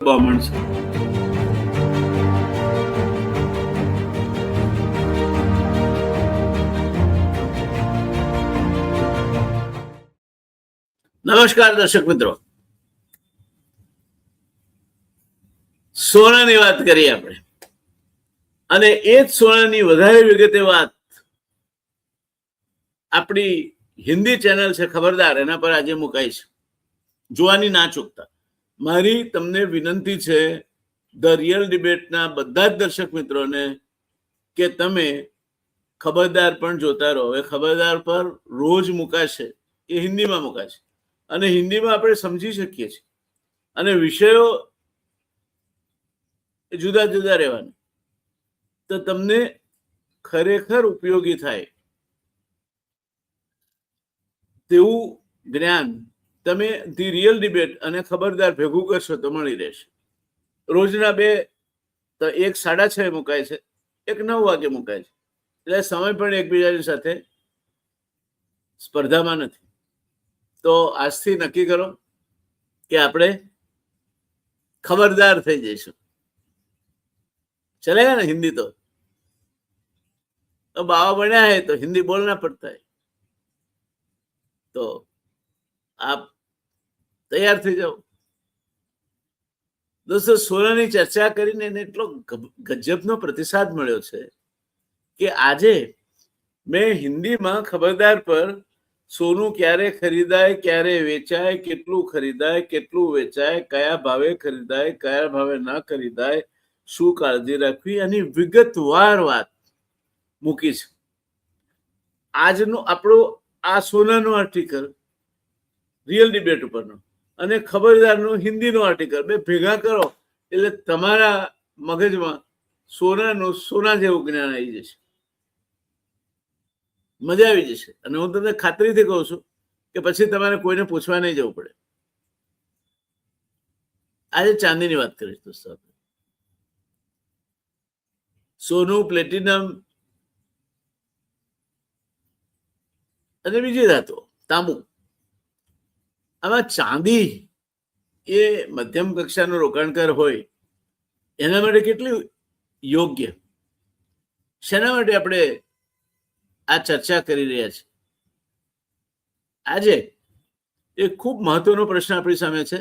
બામણ છે. નમસ્કાર દર્શક મિત્રો, સોનાની વાત કરીએ આપણે, અને એ જ સોનાની વધારે વિગતે વાત આપણી હિન્દી ચેનલ છે ખબરદાર, એના પર આજે મુકાઈ છે. જોવાની ના ચૂકતા. મારી તમને વિનંતી છે ધ રિયલ ડિબેટના બધા જ દર્શક મિત્રોને કે તમે ખબરદાર પણ જોતા રહો. હવે ખબરદાર પર રોજ મુકાશે, એ હિન્દીમાં મુકાશે, અને હિન્દીમાં આપણે સમજી શકીએ છીએ, અને વિષયો જુદા જુદા રહેવાના, તો તમને ખરેખર ઉપયોગી થાય તેવું જ્ઞાન તમે ધી રિયલ ડિબેટ અને ખબરદાર ભેગું કરશો તો મળી રહેશે. રોજના બે, તો એક 6:30 મુકાય છે, એક 9 વાગે મુકાય છે, એટલે સમય પણ એકબીજાની સાથે સ્પર્ધામાં નથી. તો આજથી નક્કી કરો કે આપણે ખબરદાર થઈ જઈશું. ચલેગા ને હિન્દી? તો બાવા બન્યા હૈ તો હિન્દી બોલના પડતા હૈ. તો આપ તૈયાર થઈ જાઓ. દોસ્તો, સોનાની ચર્ચા કરીને એને એટલો ગજબનો પ્રતિસાદ મળ્યો છે કે આજે મેં હિન્દીમાં ખબરદાર પર સોનું ક્યારે ખરીદાય, ક્યારે વેચાય, કેટલું ખરીદાય, કેટલું વેચાય, કયા ભાવે ખરીદાય, કયા ભાવે ના ખરીદાય, શું કાળજી રાખવી, એની વિગતવાર વાત મૂકી છે. આજનું આપણું આ સોનાનું આર્ટિકલ રિયલ ડિબેટ ઉપરનો અને ખબરદારનું હિન્દીનું આર્ટિકલ બે ભેગા કરો એટલે તમારા મગજમાં સોનાનું સોના જેવું જ્ઞાન આવી જશે, મજા આવી જશે. અને હું તમને ખાતરીથી કહું છું કે પછી તમારે કોઈને પૂછવા નહીં જવું પડે. આજે ચાંદીની વાત કરીશ દોસ્તો. સોનું, પ્લેટિનમ અને બીજી ધાતુ, તાંબુ. આમાં ચાંદી એ મધ્યમ કક્ષાનો રોકાણકાર હોય એના માટે કેટલી યોગ્ય, શેના માટે આપણે આ ચર્ચા કરી રહ્યા છીએ આજે? એ ખૂબ મહત્વનો પ્રશ્ન આપણી સામે છે.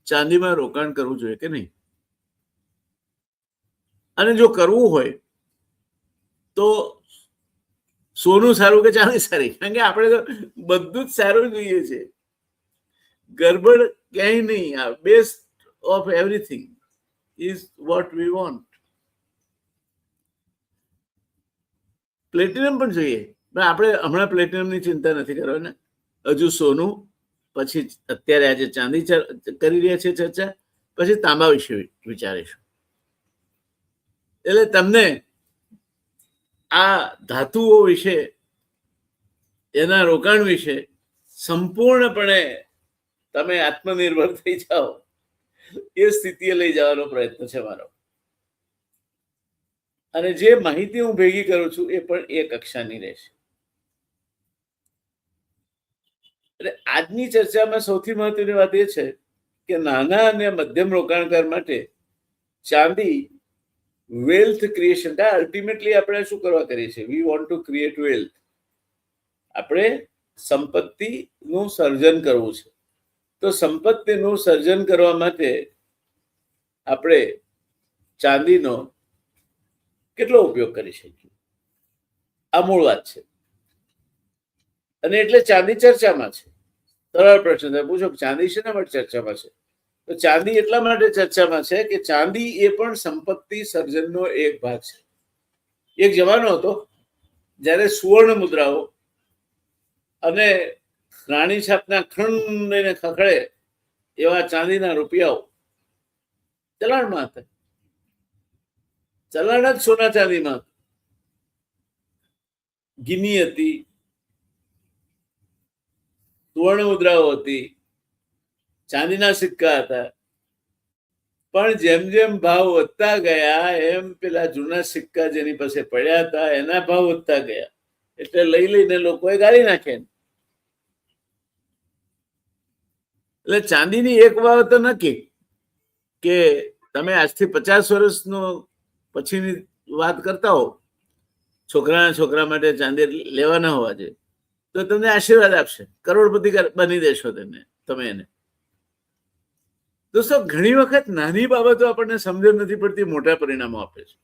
ચાંદીમાં રોકાણ કરવું જોઈએ કે નહીં? અને જો કરવું હોય તો સોનું સારું કે ચાંદી સારી? કારણ કે આપણે તો બધું જ સારું જોઈએ છે, ગરબડ ક્યાંય નહીં. Best of everything is what we want. Platinum પણ જોઈએ, પણ આપણે હમણાં પ્લેટિનમની ચિંતા નથી કરવાના. હજુ સોનું, પછી અત્યારે આજે ચાંદી કરી રહ્યા છીએ ચર્ચા, પછી તાંબા વિશે વિચારીશું. એટલે તમને આ ધાતુઓ વિશે, એના રોકાણ વિશે સંપૂર્ણપણે તમે આત્મનિર્ભર થઈ જાઓ એ સ્થિતિએ લઈ જવાનો પ્રયત્ન છે મારો. અને જે માહિતી હું ભેગી કરું છું એ પણ એ કક્ષાની રહેશે. એટલે આજની ચર્ચામાં સૌથી મહત્વની વાત એ છે કે નાના અને મધ્યમ રોકાણકાર માટે ચાંદી વેલ્થ ક્રિએશન. અલ્ટિમેટલી આપણે શું કરવા કરીએ છીએ? We want to create wealth. આપણે સંપત્તિનું સર્જન કરવું છે. તો સંપત્તિનું સર્જન કરવા માટે આપણે ચાંદીનો કેટલો ઉપયોગ કરી શકીએ, આ મૂળ વાત છે. અને એટલે ચાંદી ચર્ચામાં છે. સરળ પ્રશ્ન તમે પૂછો, ચાંદી શેના માટે ચર્ચામાં છે? તો ચાંદી એટલા માટે ચર્ચામાં છે કે ચાંદી એ પણ સંપત્તિ સર્જનનો એક ભાગ છે. એક જમાનો હતો જ્યારે સુવર્ણ મુદ્રાઓ અને રાણી છાપના ખંડને ખખડે એવા ચાંદીના રૂપિયાઓ ચલણમાં હતા. ચલણ જ સોના ચાંદીમાં. ગિની હતી, સુવર્ણ મુદ્રાઓ હતી, ચાંદીના સિક્કા હતા. પણ જેમ જેમ ભાવ વધતા ગયા એમ પેલા જૂના સિક્કા જેની પાસે પડ્યા હતા એના ભાવ વધતા ગયા, એટલે લઈ લઈને લોકોએ ગાળી નાખ્યા. એટલે ચાંદીની એક વાવ તો નક્કી કે તમે આજથી 50 વર્ષનો પછીની વાત કરતા હો, છોકરા માટે ચાંદી લેવાના હોવા જોઈએ, તો તમને આશીર્વાદ આપશે, કરોડપતિ બની દેશો તમે એને. દોસ્તો, ઘણી વખત નાની બાબતો આપણને સમજણ નથી પડતી, મોટા પરિણામો આપે છે.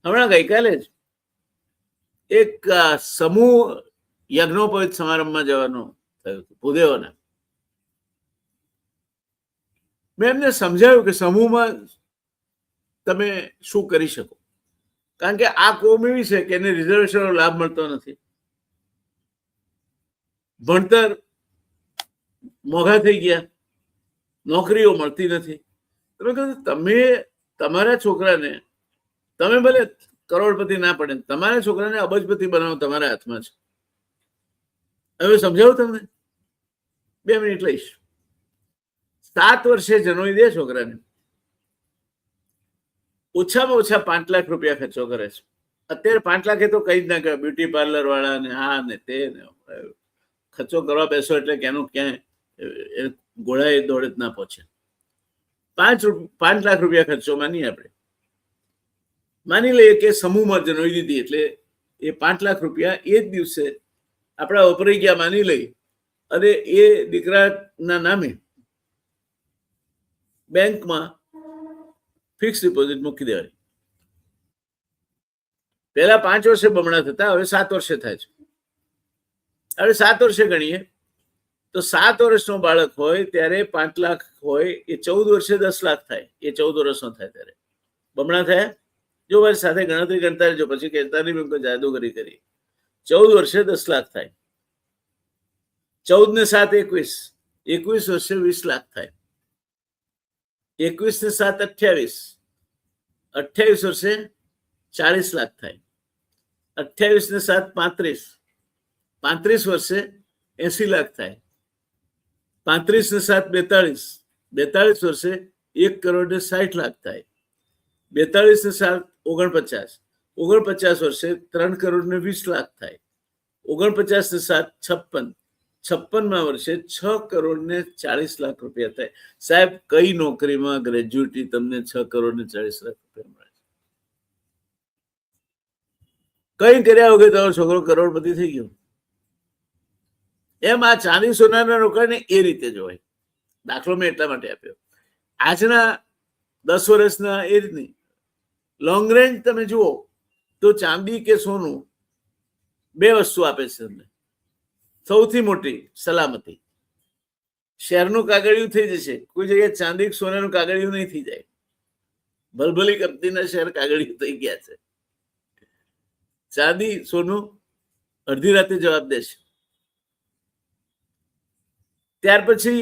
હમણાં ગઈકાલે જ એક સમૂહ યજ્ઞોપવિત સમારંભમાં જવાનું થયું હતું ભૂદેવોના. મેં એમને સમજાવ્યું કે સમૂહમાં તમે શું કરી શકો, કારણ કે આ કોમ એવી છે કે એને રિઝર્વેશનનો લાભ મળતો નથી, ભણતર મોંઘા થઈ ગયા, નોકરીઓ મળતી નથી. તમે કહો તમે તમારા છોકરાને, તમે ભલે કરોડપતિ ના પડે, તમારા છોકરાને અબજપતિ બનાવો તમારા હાથમાં છે. હવે સમજાવું તમને, 2 મિનિટ લઈશ. 7 વર્ષે જનોઈ દે છોકરાને, ઓછામાં ઓછા 5 લાખ રૂપિયા ખર્ચો કરે છે. અત્યારે 5 લાખ તો કઈ જ ના કહેવાય, બ્યુટી પાર્લર વાળા ને આ ને તે ને ખર્ચો કરવા બેસો એટલે ક્યાંનું ક્યાંય ઘોડાએ દોડે જ ના પહોંચે. 5 લાખ રૂપિયા ખર્ચો માનીએ આપણે, માની લઈએ કે સમૂહમાં જનોઈ દીધી, એટલે એ 5 લાખ રૂપિયા એ જ દિવસે આપણા વપરાઈ ગયા માની લઈ, અને એ દીકરાના નામે બેંકમાં ફિક્સ ડિપોઝિટ મૂકી દેવાની. પહેલા 5 વર્ષે બમણા થતા, હવે 7 વર્ષે થાય છે. હવે 7 વર્ષે ગણીએ તો 7 વર્ષનો બાળક હોય ત્યારે 5 લાખ હોય એ 14 વર્ષે 10 લાખ થાય. એ 14 વર્ષનો થાય ત્યારે બમણા થયા. જો ભાઈ સાથે ગણતરી કરતા રહેજો, પછી કહેતા નહીં કોઈ જાદુગરી કરી. 14 વર્ષે 10 લાખ થાય, 14 ને 7 21, 21 વર્ષે 20 લાખ થાય, 21 ને 7 28, 28 વર્ષે 40 લાખ થાય, 28 ને 7 35, 35 વર્ષે 80 લાખ થાય, 35 ને 7 42, 42 વર્ષે 1,60,00,000 થાય, 42 ને 7 49, 49 વર્ષે 3,20,00,000 થાય, 49 ને 7 56, 56મા વર્ષે 6,40,00,000 રૂપિયા થાય. સાહેબ, કઈ નોકરીમાં ગ્રેજ્યુએટી તમને 6,40,00,000 રૂપિયા મળે? કઈ કર્યા વગર તમારો છોકરો કરોડપતિ થઈ ગયો. એમ આ ચાંદી સોનાના રોકાણને એ રીતે જોવાય. દાખલો મેં એટલા માટે આપ્યો. આજના 10 વર્ષના એ રીતની લોંગ રેન્જ તમે જુઓ તો ચાંદી કે સોનું 2 વસ્તુ આપે છે તમને. સૌથી મોટી સલામતી, શેરનું કાગળિયું થઈ જશે, કોઈ જગ્યાએ ચાંદી સોનાનું કાગળિયું નહીં થઈ જાય. ભલભલી કંપનીના શેર કાગળિયું થઈ ગયા છે. ચાંદી સોનું અડધી રાતે જવાબ દેશે. ત્યાર પછી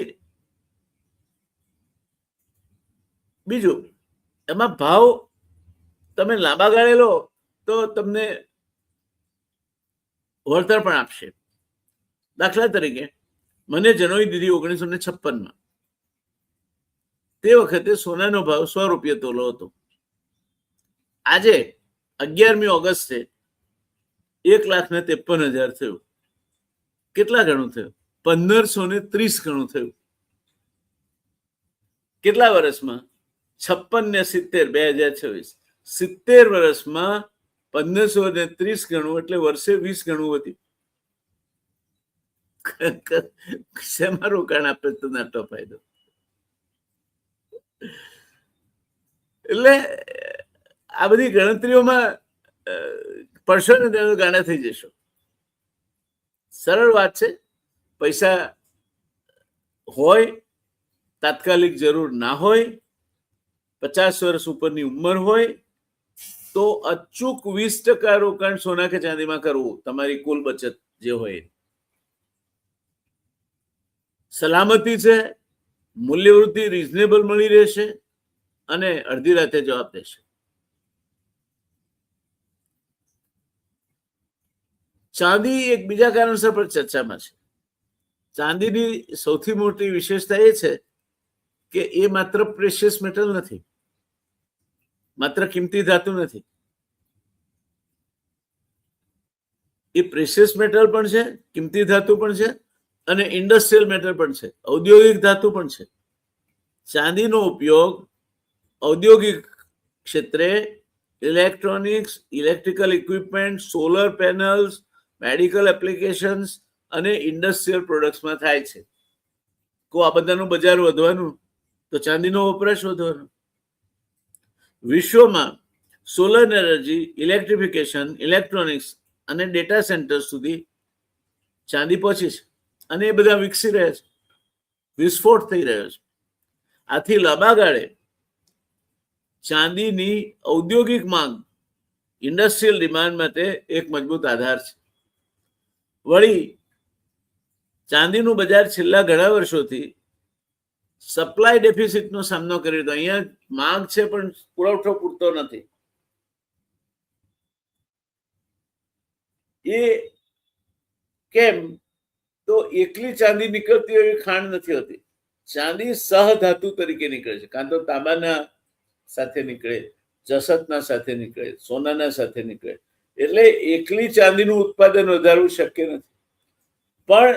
બીજું, એમાં ભાવ તમે લાંબા ગાળે લો તો તમને વળતર પણ આપશે. દાખલા તરીકે મને જનોઈ દીધી 1956માં. તે વખતે સોનાનો ભાવ 100 રૂપિયા તોલો હતો. આજે 11મી ઓગસ્ટે 1,53,000 થયું. કેટલા ગણું થયું? 1,530 ગણું થયું. કેટલા વર્ષમાં? 56 ને 70, 2026, 70 વર્ષમાં 1,530 ગણું, એટલે વર્ષે 20 ગણું વધ્યું. શેમાં રોકાણ આપે તો નાટો ફાયદો? એટલે આ બધી ગણતરીઓમાં પડશો ને ત્યારે ગાંડા થઈ જશો. સરળ વાત છે. પૈસા હોય, તાત્કાલિક જરૂર ના હોય, 50 વર્ષ ઉપરની ઉંમર હોય તો અચૂક 20% રોકાણ સોના કે ચાંદીમાં કરવું. તમારી કુલ બચત જે હોય, સલામતી છે, મૂલ્યવૃદ્ધિ રિઝનેબલ મળી રહેશે અને અડધી રાતે જવાબ દેશે. ચાંદી એક બીજા કારણસર પણ ચર્ચામાં છે. ચાંદીની સૌથી મોટી વિશેષતા એ છે કે એ માત્ર પ્રેશિયસ મેટલ નથી, માત્ર કિંમતી ધાતુ નથી. એ પ્રેશિયસ મેટલ પણ છે, કિંમતી ધાતુ પણ છે, અને ઇન્ડસ્ટ્રીયલ મેટલ પણ છે, ઔદ્યોગિક ધાતુ પણ છે. ચાંદીનો ઉપયોગ ઔદ્યોગિક ક્ષેત્રે, electronics, electrical equipment, solar panels, medical applications અને ઇન્ડસ્ટ્રીયલ પ્રોડક્ટ્સમાં થાય છે. આ બધાનું બજાર વધવાનું તો ચાંદીનો વપરાશ વધવાનો. વિશ્વમાં સોલર એનર્જી, ઇલેક્ટ્રિફિકેશન, ઇલેક્ટ્રોનિક્સ અને ડેટા સેન્ટર સુધી ચાંદી પહોંચી છે અને એ બધા વિકસી રહ્યા છે, વિસ્ફોટ થઈ રહ્યો છે. આથી લાંબા ગાળે ચાંદીની ઔદ્યોગિક માંગ ઇન્ડસ્ટ્રીયલ ડિમાન્ડ માટે એક મજબૂત આધાર છે. વળી ચાંદીનું બજાર છેલ્લા ઘણા વર્ષોથી સપ્લાય ડેફિસિટનો સામનો કરી રહ્યો. અહીંયા માંગ છે પણ પુરવઠો પૂરતો નથી. એ કેમ? તો એકલી ચાંદી નીકળતી એવી ખાણ નથી હોતી. ચાંદી સહધાતુ તરીકે નીકળે છે. કાં તો તાંબાના સાથે નીકળે, જસતના સાથે નીકળે, સોનાના સાથે નીકળે. એટલે એકલી ચાંદીનું ઉત્પાદન વધારવું શક્ય નથી. પણ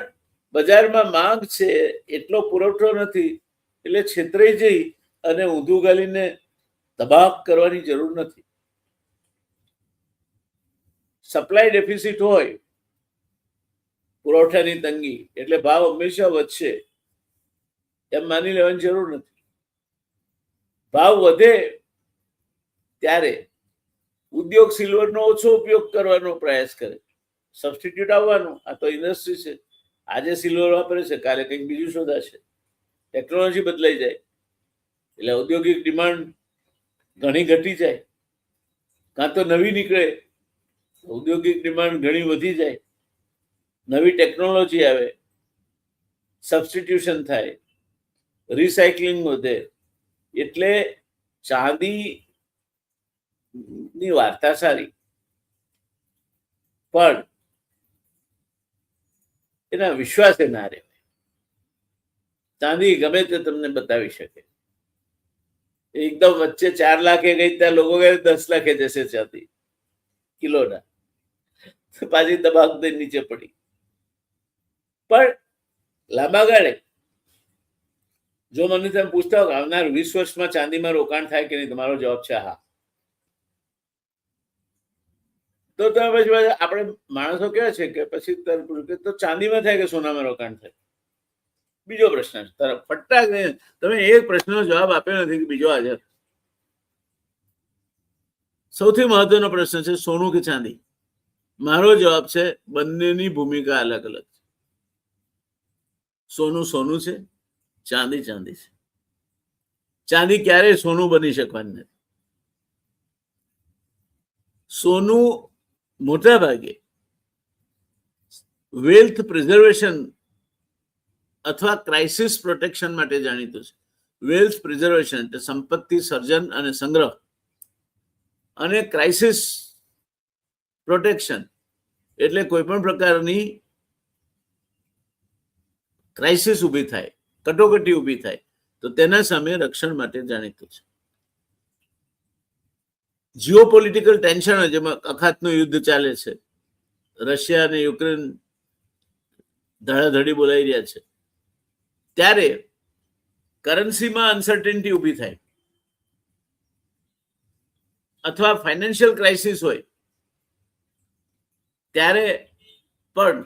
બજારમાં માંગ છે, એટલો પુરવઠો નથી, એટલે છેતરાઈ જઈ અને ઊંધું ગાલીને તબાક કરવાની જરૂર નથી. સપ્લાય ડેફિસિટ હોય, પુરવઠાની તંગી, એટલે ભાવ હંમેશા વધશે એમ માની લેવાની જરૂર નથી. ભાવ વધે ત્યારે ઉદ્યોગ સિલ્વરનો ઓછો ઉપયોગ કરવાનો પ્રયાસ કરે, સબસ્ટિટ્યુટ આવવાનું. આ તો ઇન્ડસ્ટ્રી છે. આજે સિલ્વર વાપરે છે, કાલે કંઈક બીજું શોધાશે. ટેકનોલોજી બદલાઈ જાય એટલે ઔદ્યોગિક ડિમાન્ડ ઘણી ઘટી જાય, કાં તો નવી નીકળે, ઔદ્યોગિક ડિમાન્ડ ઘણી વધી જાય, નવી ટેકનોલોજી આવે, સબસ્ટિટ્યુશન થાય, રિસાયકલિંગ વધે. એટલે ચાંદીની વાર્તા સારી, પણ એના વિશ્વાસે ના રહે. ચાંદી ગમે તે તમને બતાવી શકે. એકદમ વચ્ચે 4 લાખે ગઈ ત્યાં લોકો કહે 10 લાખે જશે ચાંદી કિલોના, પાછી દબાક દઈ નીચે પડી. પણ લાંબા ગાળે જો મને તમે પૂછતા હો કે આવનાર 20 વર્ષમાં ચાંદીમાં રોકાણ થાય કે નહીં, તમારો જવાબ છે હા. તો તમે પછી આપણે માણસો કેવા છે કે પછી તો ચાંદીમાં થાય કે સોનામાં રોકાણ થાય? બીજો પ્રશ્ન છે. ફટાક તમે એક પ્રશ્નનો જવાબ આપ્યો નથી કે બીજો હાજર. સૌથી મહત્વનો પ્રશ્ન છે સોનું કે ચાંદી? મારો જવાબ છે બંનેની ભૂમિકા અલગ અલગ છે. સોનું સોનું છે, ચાંદી ચાંદી છે. ચાંદી ક્યારેય સોનું બની શકવાની નથી. સોનું મોટા ભાગે વેલ્થ પ્રિઝર્વેશન અથવા ક્રાઇસિસ પ્રોટેક્શન માટે જાણીતું છે. વેલ્થ પ્રિઝર્વેશન એટલે સંપત્તિ સર્જન અને સંગ્રહ, અને ક્રાઇસિસ પ્રોટેક્શન એટલે કોઈ પણ પ્રકારની ક્રાઇસિસ ઊભી થાય, કટોકટી ઊભી થાય તો તેના સામે રક્ષણ માટે જાણીતું છે. જીઓપોલિટિકલ ટેન્શન, જેમાં અખાતનું યુદ્ધ ચાલે છે, રશિયા અને યુક્રેન ધડાધડી બોલાઈ રહ્યા છે, ત્યારે કરન્સીમાં અનસર્ટેનિટી ઊભી થાય, અથવા ફાઇનાન્શિયલ ક્રાઇસિસ હોય, ત્યારે પણ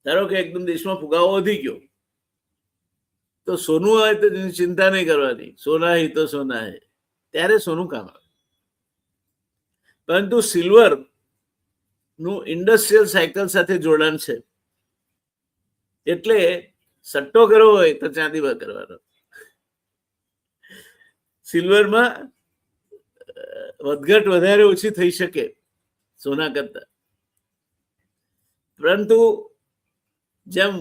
ધારો કે એકદમ દેશમાં ફુગાવો વધી ગયો તો સોનું હોય તો ચિંતા નહીં કરવાની, સોના હી તો સોના હે, ત્યારે સોનું કામ આવે. પરંતુ સિલ્વર નું ઇન્ડસ્ટ્રીયલ સાયકલ સાથે જોડાણ છે, એટલે સટ્ટો કરવો હોય તો ચાંદીમાં કરવાનો. સિલ્વરમાં વધઘટ વધારે ઓછી થઈ શકે સોના કરતા, પરંતુ જેમ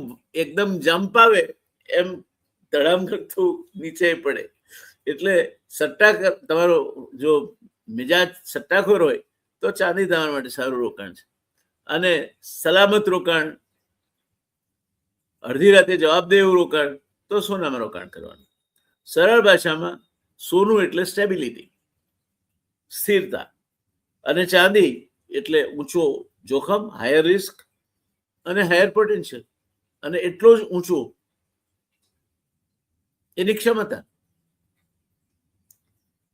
એકદમ જમ્પ આવે એમ ધડામ કરતું નીચે પડે. એટલે સટ્ટા તમારો જો મિજાજ સટ્ટાખોર હોય તો ચાંદી તમારા માટે સારું રોકાણ છે. અને સલામત રોકાણ, અડધી રાતે જવાબ દે એવું રોકાણ તો સોનામાં રોકાણ કરવાનું. સરળ ભાષામાં સોનું એટલે સ્ટેબિલિટી, સ્થિરતા, અને ચાંદી એટલે ઊંચો જોખમ, હાયર રિસ્ક અને હાયર પોટેન્શિયલ, અને એટલો જ ઊંચો એની ક્ષમતા.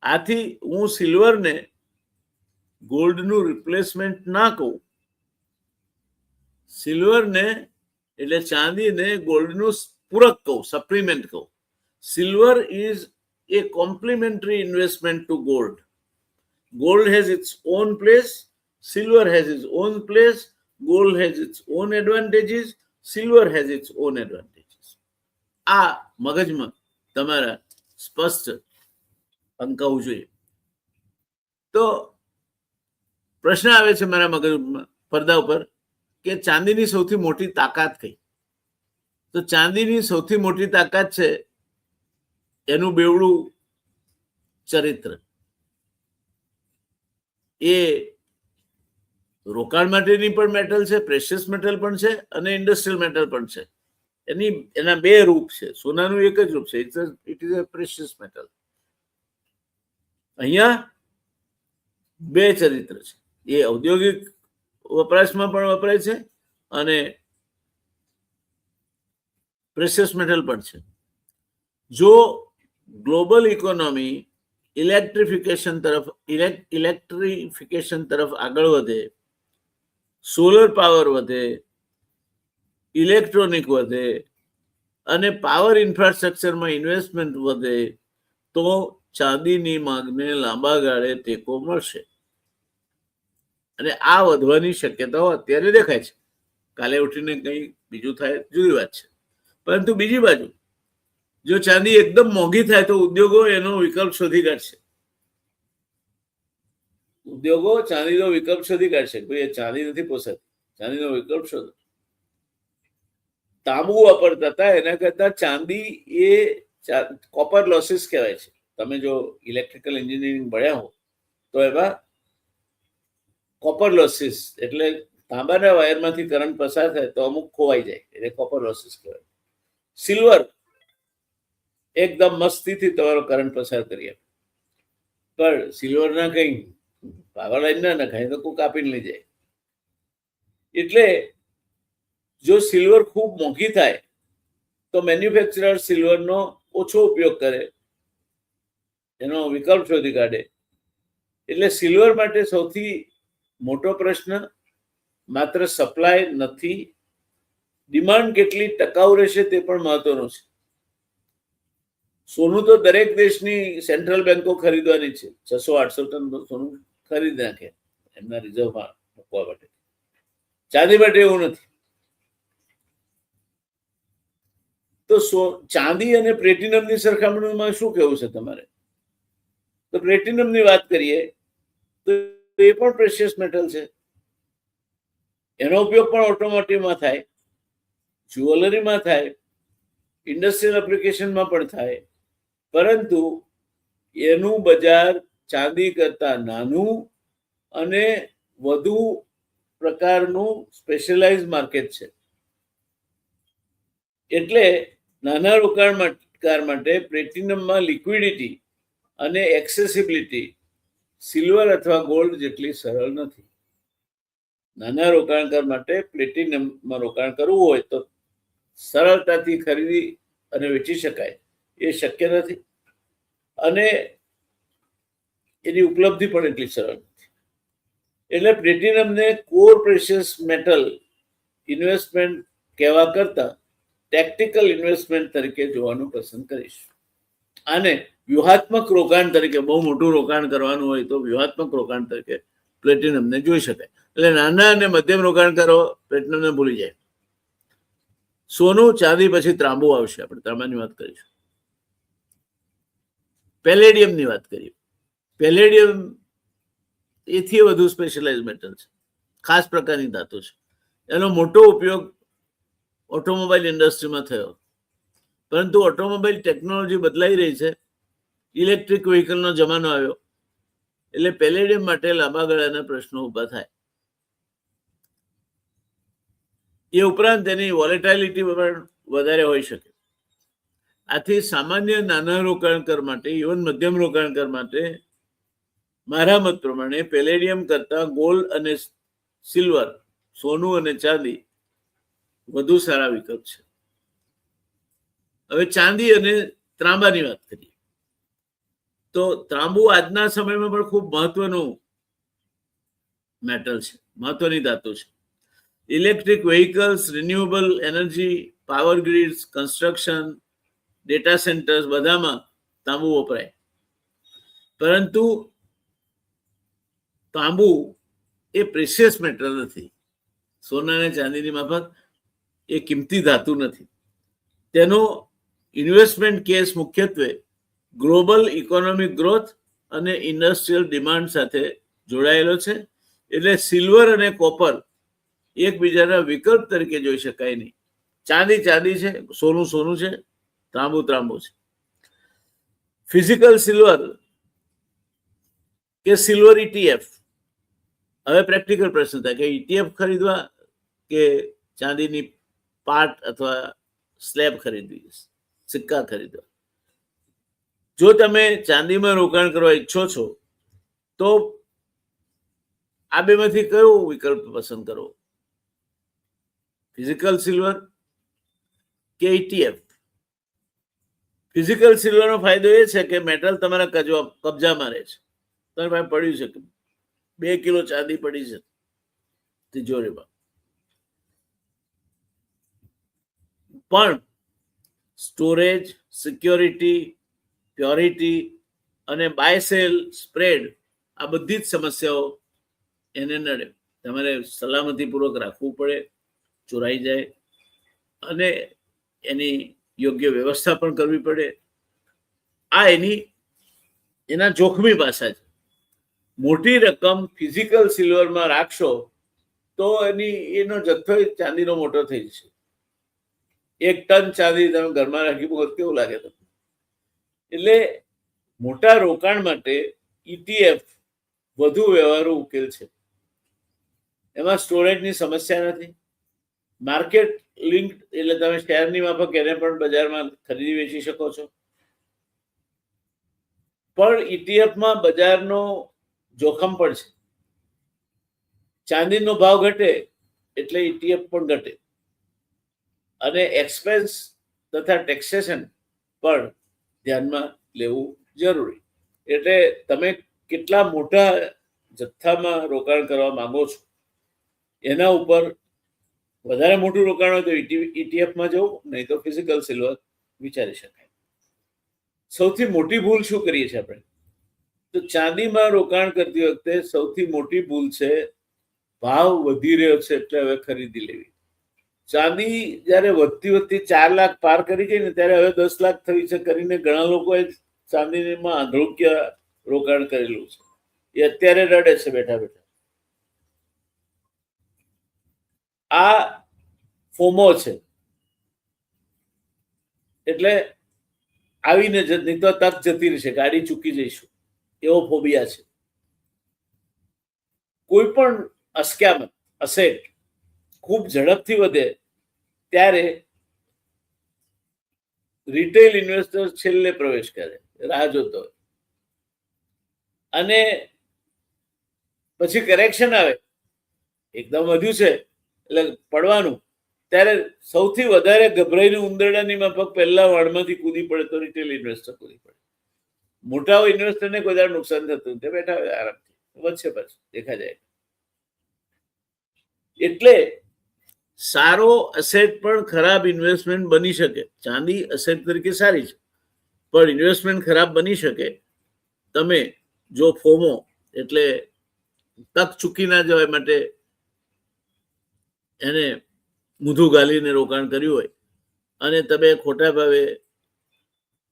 આથી હું સિલ્વરને ગોલ્ડનું રિપ્લેસમેન્ટ ના કહું, સિલ્વરને એટલે ચાંદીને ગોલ્ડનું પૂરક કહું, સપ્લિમેન્ટ કહું. Silver is a complementary investment to gold. Gold has its own place, silver has its own place, gold has its own advantages, silver has its own advantages. આ મગજમાં તમારા સ્પષ્ટ અંકાવું જોઈએ. તો પ્રશ્ન આવે છે મારા મગજમાં પડદા ઉપર કે ચાંદીની સૌથી મોટી તાકાત કઈ? તો ચાંદીની સૌથી મોટી તાકાત છે એનું બેવડું ચરિત્ર. એ રોકાણ માટેની પણ મેટલ છે, પ્રેશિયસ મેટલ પણ છે અને ઇન્ડસ્ટ્રીયલ મેટલ પણ છે. એના બે રૂપ છે. સોનાનું એક જ રૂપ છે, it is a precious metal. અહીંયા બે ચરિત્ર છે. એ ઔદ્યોગિક વપરાશમાં પણ વપરાય છે અને પ્રેશિયસ મેટલ પણ છે. જો ગ્લોબલ ઇકોનોમી ઇલેક્ટ્રિફિકેશન તરફ આગળ વધે, સોલર પાવર વધે, ઇલેક્ટ્રોનિક વધે અને પાવર ઇન્ફ્રાસ્ટ્રક્ચરમાં ઇન્વેસ્ટમેન્ટ વધે તો ચાંદીની માંગને લાંબા ગાળે ટેકો મળશે. અને આ વધવાની શક્યતાઓ અત્યારે દેખાય છે. કાલે ઉઠીને કંઈ બીજું થાય જુદી વાત છે. પરંતુ બીજી બાજુ જો ચાંદી એકદમ મોંઘી થાય તો ઉદ્યોગો એનો વિકલ્પ શોધી કાઢશે. ઉદ્યોગો ચાંદીનો વિકલ્પ શોધી કાઢશે. કોઈ ચાંદી નથી પોસાતી, ચાંદીનો વિકલ્પ શોધો. તાંબુ વાપરતા હતા એના કરતા ચાંદી એ કોપર લોસીસ કહેવાય છે. તમે જો ઇલેક્ટ્રિકલ એન્જિનિયરિંગ ભણ્યા હો તો એમાં કોપર લોસીસ એટલે તાંબાના વાયરમાંથી કરંટ પસાર થાય તો અમુક ખોવાઈ જાય, એટલે કોપર લોસીસ કહેવાય. સિલ્વર એકદમ મસ્તીથી તમારો કરંટ પસાર કરી આપે. પણ સિલ્વરના કંઈ પાવર લાઈન ના નખાય તો કોઈ કાપીને લઈ જાય. એટલે જો સિલ્વર ખૂબ મોંઘી થાય તો મેન્યુફેક્ચરર સિલ્વરનો ઓછો ઉપયોગ કરે, એનો વિકલ્પ શોધી કાઢે. એટલે સિલ્વર માટે સૌથી મોટો પ્રશ્ન માત્ર સપ્લાય નથી, ડિમાન્ડ કેટલી ટકાઉ રહેશે તે પણ મહત્વનું છે. સોનું તો દરેક દેશની સેન્ટ્રલ બેન્કો ખરીદવાની છે. 600-800 ટન સોનું ખરીદ નાખે એમના રિઝર્વમાં મૂકવા માટે. ચાંદી માટે એવું નથી. તો ચાંદી અને પ્લેટિનમની સરખામણીમાં શું કહેવું છે તમારે? તો પ્લેટિનમની વાત કરીએ તો એ પણ પ્રેશિયસ મેટલ છે. એનો ઉપયોગ પણ ઓટોમોટિવમાં થાય, જ્વેલરીમાં થાય, ઇન્ડસ્ટ્રીયલ એપ્લિકેશનમાં પણ થાય. પરંતુ એનું બજાર ચાંદી કરતા નાનું અને વધુ પ્રકારનું સ્પેશિયલાઇઝ માર્કેટ છે. એટલે નાના રોકાણકાર માટે પ્લેટિનમમાં લિક્વિડિટી અને એક્સેસિબિલિટી સિલ્વર અથવા ગોલ્ડ જેટલી સરળ નથી. નાના રોકાણકાર માટે પ્લેટિનમમાં રોકાણ કરવું હોય તો સરળતાથી ખરીદી અને વેચી શકાય એ શક્ય નથી અને એની ઉપલબ્ધિ પણ એટલી સરળ નથી. એટલે પ્લેટિનમને કોર પ્રેશિયસ મેટલ ઇન્વેસ્ટમેન્ટ કહેવા કરતા ટેક્ટિકલ ઇન્વેસ્ટમેન્ટ તરીકે જોવાનું પસંદ કરીશ. આને વ્યૂહાત્મક રોકાણ તરીકે, બહુ મોટું રોકાણ કરવાનું હોય તો વ્યૂહાત્મક રોકાણ તરીકે પ્લેટિનમને જોઈ શકાય. એટલે નાના અને મધ્યમ રોકાણકારો પ્લેટિનમને ભૂલી જાય. સોનું, ચાંદી, પછી ત્રાંબુ આવશે. આપણે તાંબાની વાત કરીશું. પેલેડિયમની વાત કરીએ. પેલેડિયમ એથી વધુ સ્પેશિયલાઇઝ મેટલ છે, ખાસ પ્રકારની ધાતુ છે. એનો મોટો ઉપયોગ ઓટોમોબાઈલ ઇન્ડસ્ટ્રીમાં થયો. પરંતુ ઓટોમોબાઈલ ટેકનોલોજી બદલાઈ રહી છે, ઇલેક્ટ્રિક વ્હીકલનો જમાનો આવ્યો, એટલે પેલેડિયમ માટે લાંબા ગાળાના પ્રશ્નો ઊભા થાય. એ ઉપરાંત તેની વોલેટાઇલિટી પણ વધારે હોઈ શકે. આથી સામાન્ય નાના રોકાણકાર માટે, ઇવન મધ્યમ રોકાણકાર માટે મારા મત પ્રમાણે પેલેડિયમ કરતા ગોલ્ડ અને સિલ્વર, સોનું અને ચાંદી વધુ સારા વિકલ્પ છે. હવે ચાંદી અને ત્રાંબાની વાત કરીએ તો ત્રાંબુ આજના સમયમાં પણ ખૂબ મહત્વનું મેટલ છે, મહત્વની ધાતુ છે. Electric vehicles, renewable energy, power grids, construction, data centres બધામાં તાંબુ વપરાય. પરંતુ તાંબુ એ પ્રેશિયસ મેટલ નથી. સોના અને ચાંદીની માફક એ કિંમતી ધાતુ નથી. તેનો ઇન્વેસ્ટમેન્ટ કેસ મુખ્યત્વે ગ્લોબલ ઇકોનોમિક ગ્રોથ અને ઇન્ડસ્ટ્રીયલ ડિમાન્ડ સાથે જોડાયેલો છે. એટલે સિલ્વર અને કોપર એકબીજાના વિકલ્પ તરીકે જોઈ શકાય નહીં. ચાંદી ચાંદી છે, સોનું સોનું છે, ત્રાંબુ ત્રાંબુ છે. ફિઝિકલ સિલ્વર કે સિલ્વર ETF. હવે પ્રેક્ટિકલ પ્રશ્ન થાય કે ETF ખરીદવા કે ચાંદીની પાટ અથવા સ્લેબ ખરીદવી, સિક્કા ખરીદવા. જો તમે ચાંદીમાં રોકાણ કરવા ઈચ્છો છો તો આ બેમાંથી કયો વિકલ્પ પસંદ કરો? ફિઝિકલ સિલ્વર કે ETF? ફિઝિકલ સિલ્વરનો ફાયદો એ છે કે મેટલ તમારા કબજામાં રહે છે. તમારી પાસે પડ્યું છે કે 2 કિલો ચાંદી પડી છે તિજોરીમાં, પણ સ્ટોરેજ, સિક્યોરિટી, પ્યોરિટી અને બાયસેલ સ્પ્રેડ આ બધી જ સમસ્યાઓ એને નડે. તમારે સલામતીપૂર્વક રાખવું પડે, ચોરાઈ જાય, અને એની યોગ્ય વ્યવસ્થા પણ કરવી પડે. આ એના જોખમી પાસા છે. મોટી રકમ ફિઝિકલ સિલ્વરમાં રાખશો તો એનો જથ્થો ચાંદીનો મોટો થઈ જશે. 1 ટન ચાંદી તમે ઘરમાં રાખી મૂકો કેવું લાગે તમને? એટલે મોટા રોકાણ માટે ETF વધુ વ્યવહારુ ઉકેલ છે. એમાં સ્ટોરેજની સમસ્યા નથી. માર્કેટ લિંક એટલે તમે શેરની માફક એને પણ બજારમાં ખરીદી વેચી શકો છો. પણ ETFમાં બજારનો જોખમ પણ છે. ચાંદીનો ભાવ ઘટે એટલે ETF પણ ઘટે, અને એક્સપેન્સ તથા ટેક્સેશન પણ ધ્યાનમાં લેવું જરૂરી. એટલે તમે કેટલા મોટા જથ્થામાં રોકાણ કરવા માંગો છો એના ઉપર, વધારે મોટું રોકાણ હોય તો ETFમાં જવું, નહીં તો ફિઝિકલ સિલ્વર વિચારી શકાય. સૌથી મોટી ભૂલ શું કરીએ છીએ આપણે? તો ચાંદીમાં રોકાણ કરતી વખતે સૌથી મોટી ભૂલ છે ભાવ વધી રહ્યો છે એટલે હવે ખરીદી લેવી. ચાંદી જયારે વધતી 4 લાખ પાર કરી ગઈ ને ત્યારે હવે 10 લાખ થઈ છે કરીને ઘણા લોકોએ ચાંદીમાં આંધળુકિય રોકાણ કરેલું છે. એ અત્યારે રડે છે બેઠા બેઠા. આ ફોમો છે. એટલે આવીને નહીં તો તક જતી રહેશે, ગાડી ચૂકી જઈશું, એવો ફોબિયા છે. કોઈ પણ અસ્ક્યામત અસેટ ખૂબ ઝડપથી વધે ત્યારે રિટેલ ઇન્વેસ્ટર છેલ્લે પ્રવેશ કરે, રાહ જોતો હોય, અને પછી કરેક્શન આવે, એકદમ વધ્યું છે એટલે પડવાનું, ત્યારે સૌથી વધારે ગભરાઈને ઉંદરડાની માફક પહેલા વાળમાંથી કૂદી પડે તો રિટેલ ઇન્વેસ્ટર કૂદી પડે. મોટા ઇન્વેસ્ટરને કોઈ દર નુકસાન થતું નથી, બેઠા હોય આરામથી, વધશે પછી દેખા જાય. એટલે સારો અસેટ પણ ખરાબ ઇન્વેસ્ટમેન્ટ બની શકે. ચાંદી અસેટ તરીકે સારી છે, પણ ઇન્વેસ્ટમેન્ટ ખરાબ બની શકે તમે જો ફોમો એટલે તક ચૂકી ના જવાય માટે એને મૂધું ગાલીને રોકાણ કર્યું હોય અને તમે ખોટા ભાવે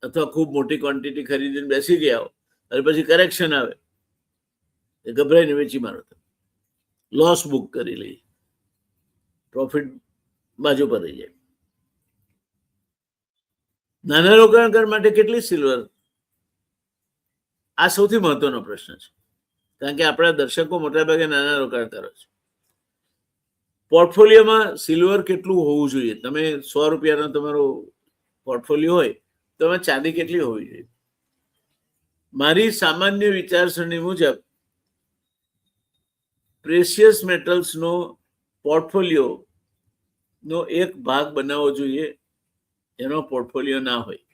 અથવા ખૂબ મોટી ક્વોન્ટિટી ખરીદીને બેસી ગયા હો અને પછી કરેક્શન આવે, ગભરાઈને વેચી મારો, લોસ બુક કરી લઈએ, પ્રોફિટ બાજુ પર રહી જાય. નાના રોકાણકાર માટે કેટલી સિલ્વર? આ સૌથી મહત્વનો પ્રશ્ન છે, કારણ કે આપણા દર્શકો મોટાભાગે નાના રોકાણકારો છે. પોર્ટફોલિયોમાં સિલ્વર કેટલું હોવું જોઈએ? તમે 100 રૂપિયાનો તમારો પોર્ટફોલિયો હોય તો એમાં ચાંદી કેટલી હોવી જોઈએ? મારી સામાન્ય વિચારસરણી મુજબ પ્રેશિયસ મેટલ્સનો પોર્ટફોલિયો નો એક ભાગ બનાવવો જોઈએ, એનો પોર્ટફોલિયો ના હોય.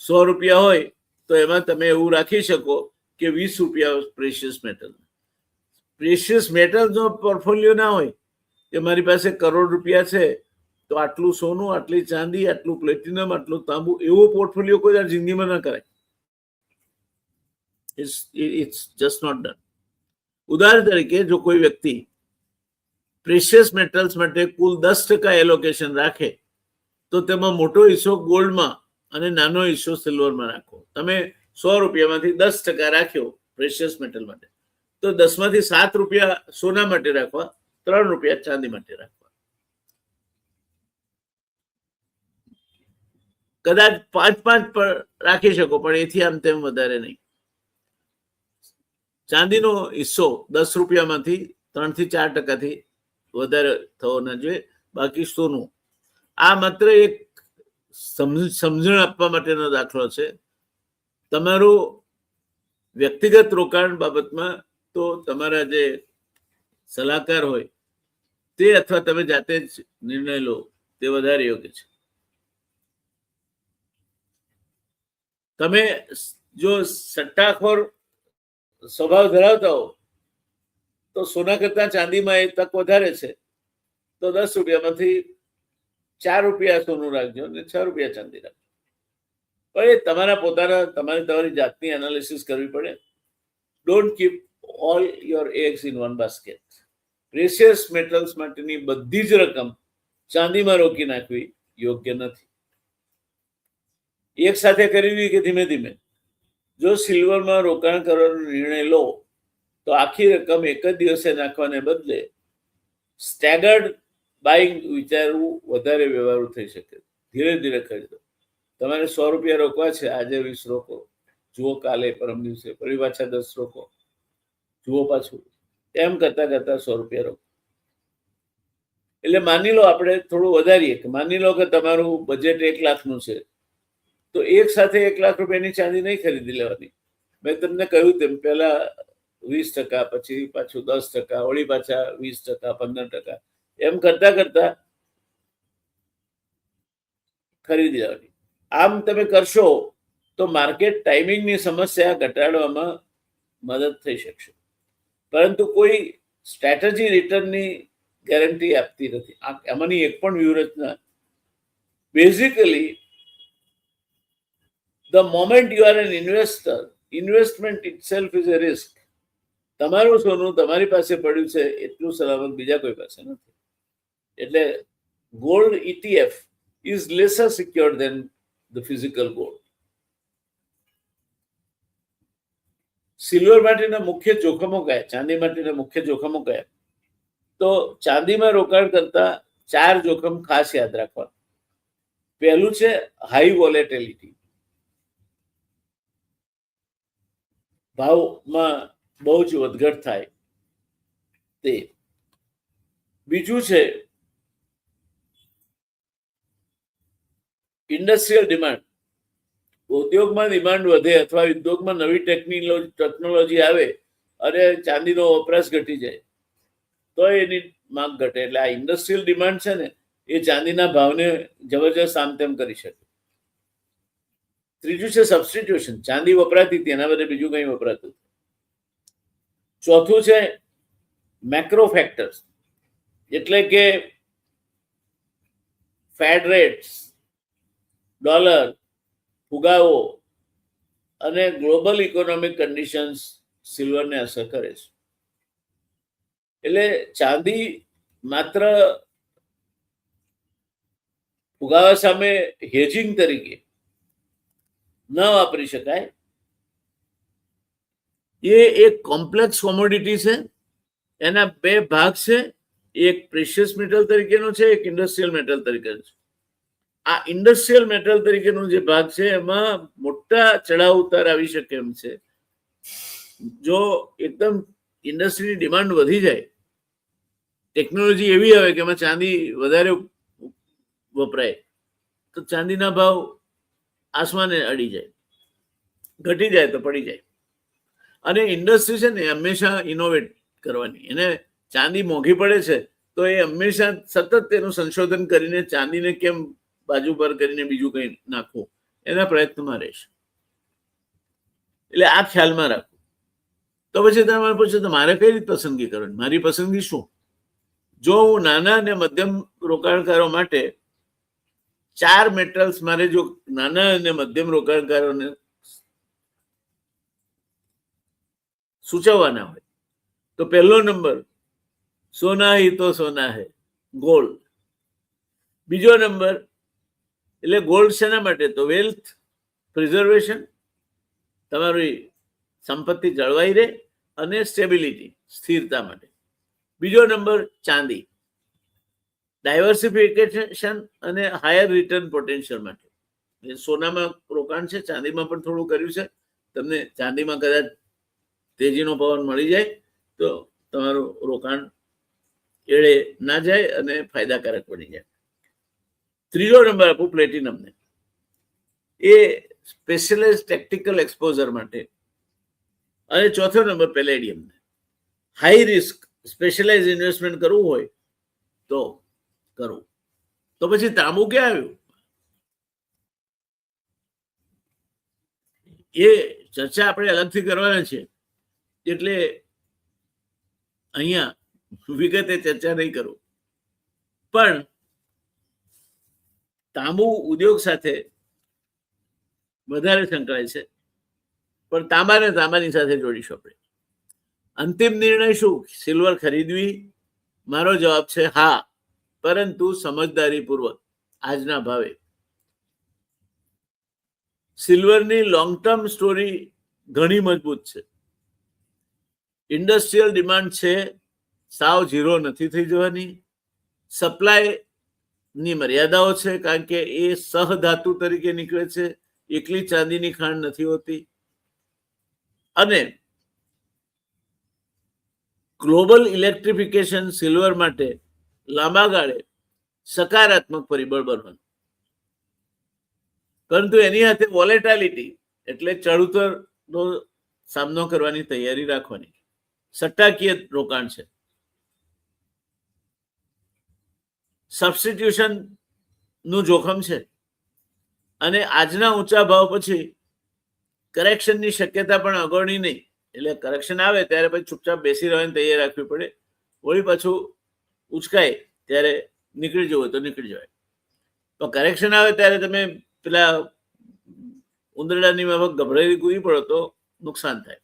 ₹100 હોય તો એમાં તમે એવું રાખી શકો કે ₹20 પ્રેશિયસ મેટલ. પ્રેશિયસ મેટલનો પોર્ટફોલિયો ના હોય કે મારી પાસે કરોડ રૂપિયા છે તો આટલું સોનું, આટલી ચાંદી, આટલું પ્લેટિનમ, આટલું તાંબુ, એવો પોર્ટફોલિયો કોઈ જિંદગીમાં ના કરાય. It's just not done. ઉદાહરણ તરીકે જો કોઈ વ્યક્તિ પ્રેશિયસ મેટલ્સ માટે કુલ 10% એલોકેશન રાખે તો તેમાં મોટો હિસ્સો ગોલ્ડમાં અને નાનો હિસ્સો સિલ્વરમાં રાખો. તમે ₹100માંથી 10% રાખ્યો પ્રેશિયસ મેટલ માટે, તો 10માંથી ₹7 સોના માટે રાખવા, ₹3 ચાંદી માટે રાખવા. કદાચ 5 પર રાખી શકો, પણ એથી આમ તેમ વધારે નહીં. ચાંદીનો હિસ્સો ₹10માંથી 3-4%થી વધારે થવો ના જોઈએ. બાકી સોનું. આ માત્ર એક સમજણ આપવા માટેનો દાખલો છે. તમારું વ્યક્તિગત રોકાણ બાબતમાં તો તમારા જે સલાહકાર હોય તે અથવા તમે જાતે જ નિર્ણય લો તે વધારે યોગ્ય છે. તમે જો સટ્ટાખોર સ્વભાવ ધરાવતા હો તો સોના કરતા ચાંદીમાં એ તક વધારે છે. તો ₹10માંથી ₹4 સોનું રાખજો અને ₹6 ચાંદી રાખજો. પણ એ તમારી જાતની એનાલિસિસ કરવી પડે. Don't keep all your eggs in one basket. Precious metals માટેની બધી જ રકમ ચાંદીમાં રોકી નાખવી યોગ્ય નથી. એક સાથે કરવી કે ધીમે ધીમે. જો સિલ્વરમાં રોકાણ કરવાનો નિર્ણય લો તો આખી રકમ એક જ દિવસે નાખવાને બદલે સ્ટેગર્ડ બાઇંગ વિચારવું વધારે વ્યવહારુ થઈ શકે. ધીરે ધીરે ખરીદો. તમારે ₹100 રોકવા છે, આજે 20 રોકો, જુઓ કાલે, પરમ દિવસે, ફરી પાછા 10 રોકો, જુઓ પાછું. એમ કરતા કરતા ₹100 રોકો. એટલે માની લો આપણે થોડું વધારીએ કે માની લો કે તમારું બજેટ 1 લાખનું છે, તો એક સાથે 1 લાખ રૂપિયાની ચાંદી નહીં ખરીદી લેવાની. મેં તમને કહ્યું તેમ પહેલા 20%, પછી પાછું 10%, વળી પાછા 20%, 15%, એમ કરતા કરતા ખરીદી લેવાની. આમ તમે કરશો તો માર્કેટ ટાઈમિંગની સમસ્યા ઘટાડવામાં મદદ થઈ શકશે. પરંતુ કોઈ સ્ટ્રેટેજી રિટર્નની ગેરંટી આપતી નથી. આમાંની એક પણ વ્યૂહરચના basically the moment you are an investor, investment itself is a risk. તમારું સોનું તમારી પાસે પડ્યું છે એટલું સલામત બીજા કોઈ પાસે નથી. એટલે gold ETF is lesser secure than the physical gold. Silver માટેના મુખ્ય જોખમો કયા, ચાંદી માટેના મુખ્ય જોખમો કયા? તો ચાંદીમાં રોકાણ કરતા 4 જોખમ ખાસ યાદ રાખવા. પહેલું છે હાઈ વોલેટિલિટી. ભાવમાં બહુ જ વધઘટ થાય તે. બીજું છે ઇન્ડસ્ટ્રીયલ ડિમાન્ડ. ઉદ્યોગમાં ડિમાન્ડ વધે અથવા ઉદ્યોગમાં નવી ટેકનોલોજી આવે અને ચાંદીનો વપરાશ ઘટી જાય તો એની માંગ ઘટે. એટલે આ ઇન્ડસ્ટ્રીયલ ડિમાન્ડ છે ને એ ચાંદીના ભાવને જબરજસ્ત આમ તેમ કરી શકે. ત્રીજું છે સબસ્ટિટ્યુશન. ચાંદી વપરાતી હતી એના બદલે બીજું કંઈ વપરાતું. ચોથું છે મેક્રો ફેક્ટર્સ, એટલે કે ફેડ રેટ્સ, ડોલર, ફુગાવો અને ગ્લોબલ ઇકોનોમિક કન્ડિશન્સ સિલ્વરને અસર કરે છે. એટલે ચાંદી માત્ર ફુગાવા સામે હેજિંગ તરીકે ન વાપરી શકાય. એ એક કોમ્પ્લેક્સ કોમોડિટી છે. એના 2 ભાગ છે. એક પ્રેશિયસ મેટલ તરીકેનો છે, એક ઇન્ડસ્ટ્રીયલ મેટલ તરીકેનો છે. આ ઇન્ડસ્ટ્રીયલ મેટલ તરીકેનો જે ભાગ છે એમાં મોટા ચઢાવ ઉતાર આવી શકે એમ છે. જો એકદમ ઇન્ડસ્ટ્રીની ડિમાન્ડ વધી જાય, ટેકનોલોજી એવી આવે કે એમાં ચાંદી વધારે વપરાય, તો ચાંદીના ભાવ આસમાને અડી જાય, ઘટી જાય તો પડી જાય. અને ઇન્ડસ્ટ્રી છે ને હંમેશા ઇનોવેટ કરવાની. એને ચાંદી મોંઘી પડે છે તો એ હંમેશા સતત તેનું સંશોધન કરીને ચાંદીને કેમ બાજુ પર કરીને બીજું કંઈ નાખવું, એના પ્રયત્નમાં રહેશે. એટલે આ ખ્યાલમાં રાખો. તો પછી તમારે પૂછો તો મારે કઈ રીતે પસંદગી કરવાની? મારી પસંદગી શું? જો હું નાના અને મધ્યમ રોકાણકારો માટે 4 મેટલ્સ મારે જો નાના અને મધ્યમ રોકાણકારોને સૂચવવાના હોય તો પહેલો નંબર સોના હી તો સોના હે, ગોલ્ડ. બીજો નંબર એટલે ગોલ્ડ શેના માટે? તો વેલ્થ પ્રિઝર્વેશન, તમારી સંપત્તિ જળવાઈ રહે અને સ્ટેબિલિટી, સ્થિરતા માટે. બીજો નંબર ચાંદી, ડાયવર્સિફિકેશન અને હાયર રિટર્ન પોટેન્શિયલ માટે. સોનામાં રોકાણ છે, ચાંદીમાં પણ થોડું કર્યું છે. તમને ચાંદીમાં કદાચ તેજીનો પવન મળી જાય તો તમારું રોકાણ એળે ના જાય અને ફાયદાકારક બની જાય. ત્રીજો નંબર આપું પ્લેટિનમને, એ સ્પેશિયલાઇઝ ટેક્ટિકલ એક્સપોઝર માટે. અને ચોથો નંબર પેલેડિયમને, હાઈ રિસ્ક સ્પેશિયલાઇઝ ઇન્વેસ્ટમેન્ટ કરવું હોય તો કરવું. તો પછી તાંબુ ક્યાં આવ્યું? એ ચર્ચા આપણે અલગથી કરવાના છે, એટલે અહીંયા વિગતે ચર્ચા નહીં કરું. પણ તાંબુ ઉદ્યોગ સાથે વધારે સંકળાય છે, પણ તાંબાને તાંબાની સાથે જોડીશું આપણે. અંતિમ નિર્ણય શું? સિલ્વર ખરીદવી? મારો જવાબ છે હા, પરંતુ સમજદારીપૂર્વક આજના ભાવે. સિલ્વરની લોંગ ટર્મ સ્ટોરી ઘણી મજબૂત છે. ઇન્ડસ્ટ્રીયલ ડિમાન્ડ છે, સાવ ઝીરો નથી થઈ જવાની. સપ્લાયની મર્યાદાઓ છે, કારણ કે એ સહધાતુ તરીકે નીકળે છે, એકલી ચાંદીની ખાણ નથી હોતી. અને ગ્લોબલ ઇલેક્ટ્રિફિકેશન સિલ્વર માટે લાંબા ગાળે સકારાત્મક પરિબળ બનવાનું. પરંતુ એની સાથે વોલેટાલિટી એટલે ચઢ-ઉતરનો સામનો કરવાની તૈયારી રાખવાની. સટ્ટાકીય રોકાણ છે. સબસ્ટિટ્યુશન નું જોખમ છે, અને આજના ઊંચા ભાવ પછી કરેક્શનની શક્યતા પણ અગવડની નહીં. એટલે કરેક્શન આવે ત્યારે પછી ચૂપચાપ બેસી રહેવાની તૈયારી રાખવી પડે. વળી પાછું ઉચકાય ત્યારે નીકળી જવું તો નીકળી જવાય. તો કરેક્શન આવે ત્યારે તમે પેલા ઉંદરડાની માફક ગભરાઈ કૂદી પડો તો નુકસાન થાય.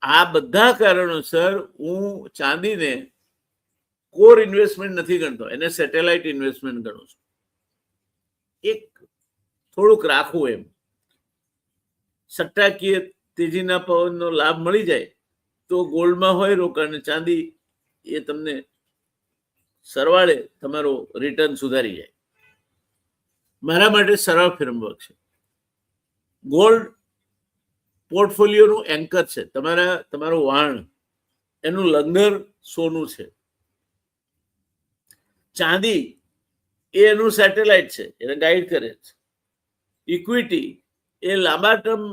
આ બધા કારણોસર હું ચાંદીને કોર ઇન્વેસ્ટમેન્ટ નથી ગણતો, એને સેટેલાઇટ ઇન્વેસ્ટમેન્ટ ગણું છું. એક થોડુંક રાખવું એમ. સટ્ટાકીય તેજીના પવનનો લાભ મળી જાય તો ગોલ્ડમાં હોય રોકાણ, ચાંદી એ તમને સરવાળે તમારો રિટર્ન સુધારી જાય. મારા માટે સરળ ફ્રેમવર્ક છે. ગોલ્ડ પોર્ટફોલિયોનું એન્કર છે, તમારું વાણ, એનું લંગર સોનું છે. ચાંદી એ એનું સેટેલાઇટ છે, એને ગાઈડ કરે છે. ઇક્વિટી એ લાંબા ટર્મ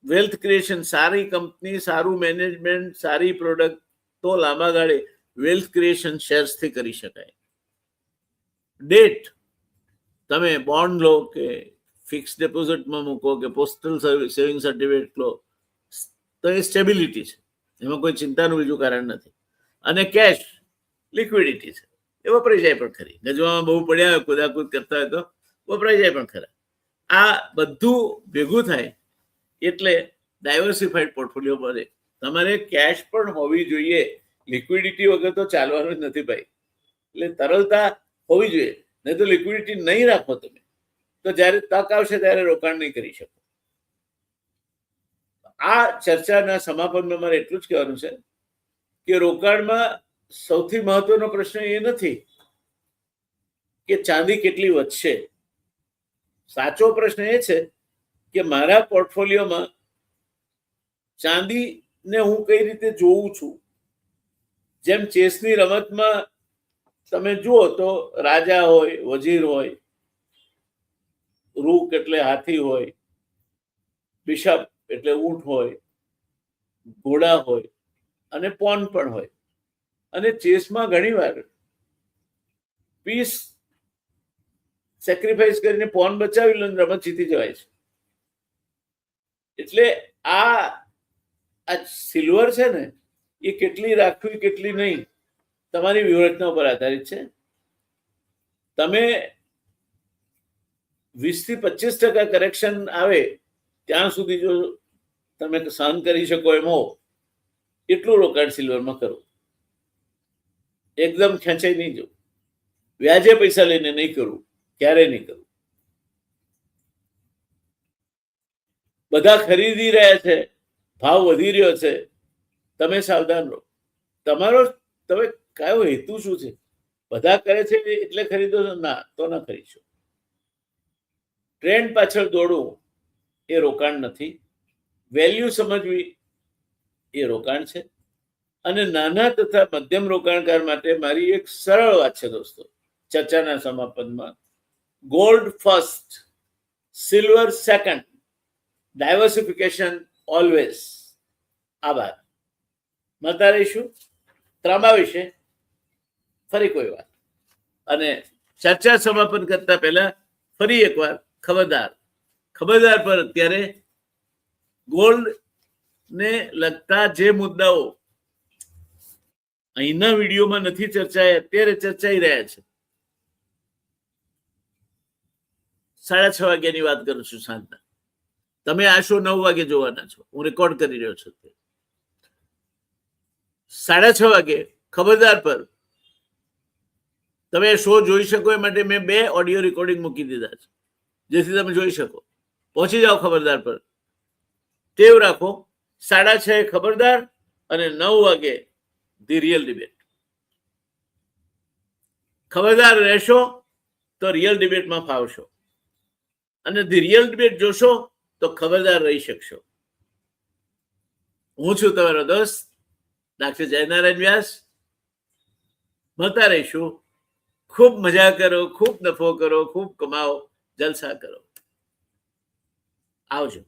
વેલ્થ ક્રિએશન, સારી કંપની, સારું મેનેજમેન્ટ, સારી પ્રોડક્ટ, તો લાંબા ગાળે વેલ્થ ક્રિએશન શેર્સથી કરી શકાય. ડેટ તમે બોન્ડ લો કે ફિક્સ ડિપોઝિટમાં મૂકો કે પોસ્ટલ સેવિંગ સર્ટિફિકેટ લો તો એ સ્ટેબિલિટી છે, એમાં કોઈ ચિંતાનું બીજું કારણ નથી. અને કેશ લિક્વિડિટી છે, એ વપરાઈ જાય પણ ખરી. ગજવામાં બહુ પડ્યા હોય, કુદાકુદ કરતા હોય તો વપરાઈ જાય પણ ખરા. આ બધું ભેગું થાય એટલે ડાયવર્સિફાઈડ પોર્ટફોલિયો બને. તમારે કેશ પણ હોવી જોઈએ, લિક્વિડિટી વગર તો ચાલવાનું જ નથી ભાઈ. એટલે તરલતા હોવી જોઈએ, નહીં તો લિક્વિડિટી નહીં રાખો તમે તો જ્યારે તક આવશે ત્યારે રોકાણ નહીં કરી શકો. આ ચર્ચાના સમાપનમાં મારે એટલું જ કહેવાનું છે કે રોકાણમાં સૌથી મહત્વનો પ્રશ્ન એ નથી કે ચાંદી કેટલી વધશે. સાચો પ્રશ્ન એ છે કે મારા પોર્ટફોલિયોમાં ચાંદીને હું કઈ રીતે જોઉં છું. જેમ ચેસની રમતમાં તમે જુઓ તો રાજા હોય, વજીર હોય, રૂક એટલે હાથી હોય, બિશપ એટલે ઊંટ હોય, ઘોડા હોય અને પોન પણ હોય. અને ચેસમાં ઘણીવાર પીસ સેક્રિફાઈસ કરીને પોન બચાવી લો ને રમત જીતી જવાય છે. એટલે આ સિલ્વર છે ને એ કેટલી રાખવી કેટલી નહીં તમારી વ્યૂહરચના ઉપર આધારિત છે. તમે 20 થી 25% કરેક્શન આવે ત્યાં સુધી જો તમે સહન કરી શકો એમ હો એટલું રોકાણ સિલ્વરમાં કરો. એકદમ ખેંચાઈ નહીં જવું, વ્યાજે પૈસા લઈને નહીં કરવું, ક્યારે નહીં કરવું. બધા ખરીદી રહ્યા છે, ભાવ વધી રહ્યો છે, તમે સાવધાન રહો. તમારો તમે કયો હેતુ શું છે? બધા કરે છે એટલે ખરીદો છો? ના, તો ના ખરીદશો. ટ્રેન્ડ પાછળ દોડવું એ રોકાણ નથી. વેલ્યુ સમજવી એ રોકાણ છે. અને નાના તથા મધ્યમ રોકાણકાર માટે મારી એક સરળ વાત છે દોસ્તો, ચર્ચાના સમાપનમાં. Gold first, silver second, diversification always. આભાર. મળતા રહીશું ત્રાંબા વિશે ફરી કોઈ વાર. અને ચર્ચા સમાપન કરતા પહેલા ફરી એકવાર ખબરદાર પર અત્યારે ગોલ્ડ ને લગતા જે મુદ્દાઓ અહીંના વિડીયોમાં નથી ચર્ચાયા, અત્યારે ચર્ચાઈ રહ્યા છે. 6:30 વાગ્યાની વાત કરું છું સાંજના. તમે આ શો 9 વાગે જોવાના છો, હું રેકોર્ડ કરી રહ્યો છું. 6:30 વાગે ખબરદાર પર તમે શો જોઈ શકો એ માટે મેં 2 ઓડિયો રેકોર્ડિંગ મૂકી દીધા છે, જેથી તમે જોઈ શકો. પહોંચી જાઓ ખબરદાર પર. ટેવ રાખો, 6:30 ખબરદાર અને 9 વાગે ધી રિયલ ડિબેટ. ખબરદાર રહેશો તો રિયલ ડિબેટમાં ફાવશો, અને ધી રિયલ ડિબેટ જોશો તો ખબરદાર રહી શકશો. હું છું તમારો દોસ્ત ડૉક્ટર જયનારાયણ વ્યાસ. મળતા રહીશું. ખૂબ મજા કરો, ખૂબ નફો કરો, ખૂબ કમાઓ, જલસા કરો. આવજો.